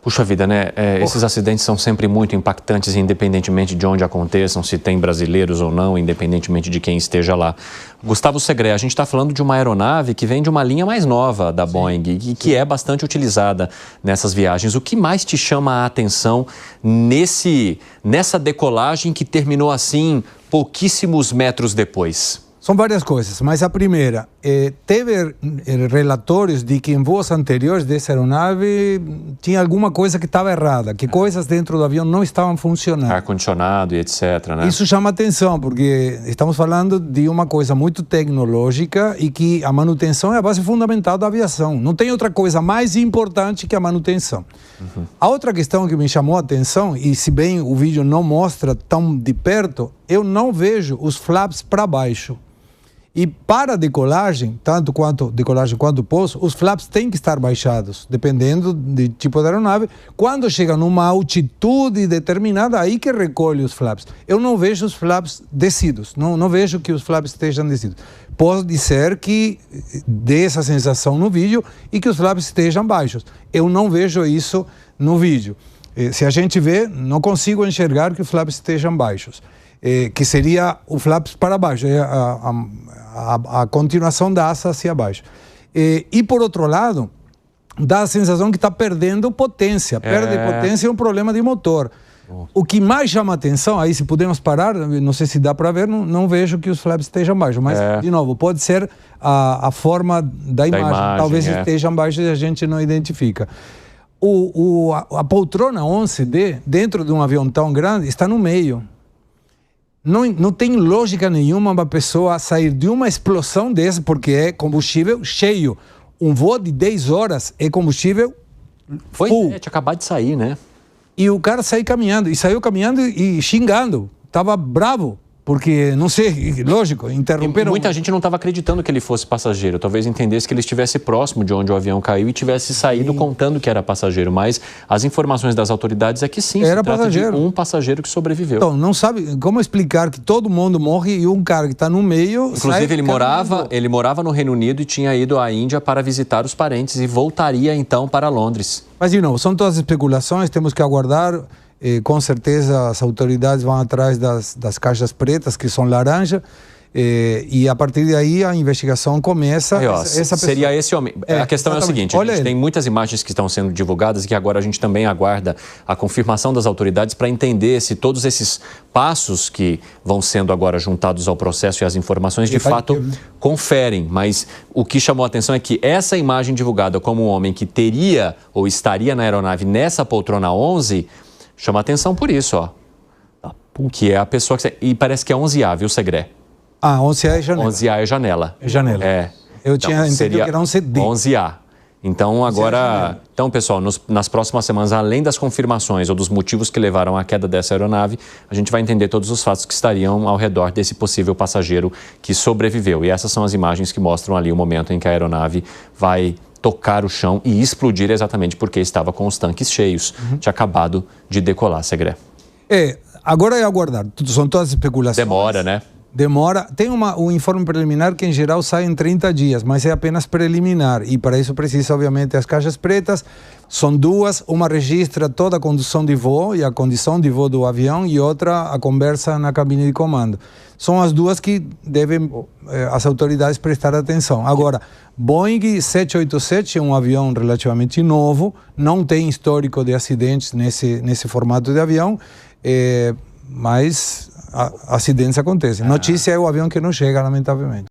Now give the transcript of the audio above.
Puxa vida, né? Esses acidentes são sempre muito impactantes, independentemente de onde aconteçam, se tem brasileiros ou não, independentemente de quem esteja lá. Gustavo Segré, a gente está falando de uma aeronave que vem de uma linha mais nova da Boeing e que é bastante utilizada nessas viagens. O que mais te chama a atenção nessa decolagem que terminou assim pouquíssimos metros depois? São várias coisas, mas a primeira, teve relatórios de que em voos anteriores dessa aeronave tinha alguma coisa que estava errada, que coisas dentro do avião não estavam funcionando. Ar-condicionado e etc, né? Isso chama atenção, porque estamos falando de uma coisa muito tecnológica e que a manutenção é a base fundamental da aviação. Não tem outra coisa mais importante que a manutenção. A outra questão que me chamou a atenção, e se bem o vídeo não mostra tão de perto, eu não vejo os flaps para baixo. E para a decolagem, tanto quanto decolagem quanto pouso, os flaps têm que estar baixados, dependendo do tipo de aeronave. Quando chega numa altitude determinada, aí que recolhe os flaps. Eu não vejo os flaps descidos, não vejo que os flaps estejam descidos. Pode ser que dê essa sensação no vídeo e que os flaps estejam baixos. Eu não vejo isso no vídeo. Se a gente vê, não consigo enxergar que os flaps estejam baixos. Que seria o flaps para baixo, a continuação da asa hacia baixo. E por outro lado, dá a sensação que está perdendo potência. Perde potência é um problema de motor. O que mais chama atenção, aí se pudermos parar, não sei se dá para ver, não vejo que os flaps estejam baixos, mas, de novo, pode ser a forma da imagem. Talvez estejam baixos e a gente não identifica. A poltrona 11D, dentro de um avião tão grande, está no meio. Não tem lógica nenhuma uma pessoa sair de uma explosão dessa, porque é combustível cheio. Um voo de 10 horas é combustível full. Tinha acabado de sair, né? E o cara saiu caminhando e xingando. Estava bravo, porque, não sei, lógico, interromperam. E muita gente não estava acreditando que ele fosse passageiro. Talvez entendesse que ele estivesse próximo de onde o avião caiu e tivesse saído contando que era passageiro. Mas as informações das autoridades é que sim, era se trata passageiro. de um passageiro que sobreviveu. Então, não sabe como explicar que todo mundo morre e um cara que está no meio. Inclusive, ele morava no Reino Unido e tinha ido à Índia para visitar os parentes e voltaria então para Londres. Mas, de novo, são todas especulações, temos que aguardar. Com certeza as autoridades vão atrás das caixas pretas, que são laranja, e a partir daí a investigação começa. Seria esse homem. A questão é o seguinte, tem muitas imagens que estão sendo divulgadas e que agora a gente também aguarda a confirmação das autoridades para entender se todos esses passos que vão sendo agora juntados ao processo e as informações de fato conferem. Mas o que chamou a atenção é que essa imagem divulgada como um homem que teria ou estaria na aeronave nessa poltrona 11... chama atenção por isso, ó. Que é a pessoa que... E parece que é 11A, viu, Segré? 11A é janela. 11A é janela. É janela. Eu tinha entendido que era 11D. 11A. Então, agora... Então, pessoal, nas próximas semanas, além das confirmações ou dos motivos que levaram à queda dessa aeronave, a gente vai entender todos os fatos que estariam ao redor desse possível passageiro que sobreviveu. E essas são as imagens que mostram ali o momento em que a aeronave vai tocar o chão e explodir exatamente porque estava com os tanques cheios. Tinha acabado de decolar, Segré. Agora é aguardar. São todas especulações. Demora, né? Demora. Tem um informe preliminar que, em geral, sai em 30 dias, mas é apenas preliminar. E para isso precisa, obviamente, as caixas pretas. São duas. Uma registra toda a condução de voo e a condição de voo do avião e outra a conversa na cabine de comando. São as duas que devem as autoridades prestar atenção. Agora, Boeing 787 é um avião relativamente novo, não tem histórico de acidentes nesse formato de avião, mas acidentes acontecem. Notícia é o avião que não chega, lamentavelmente.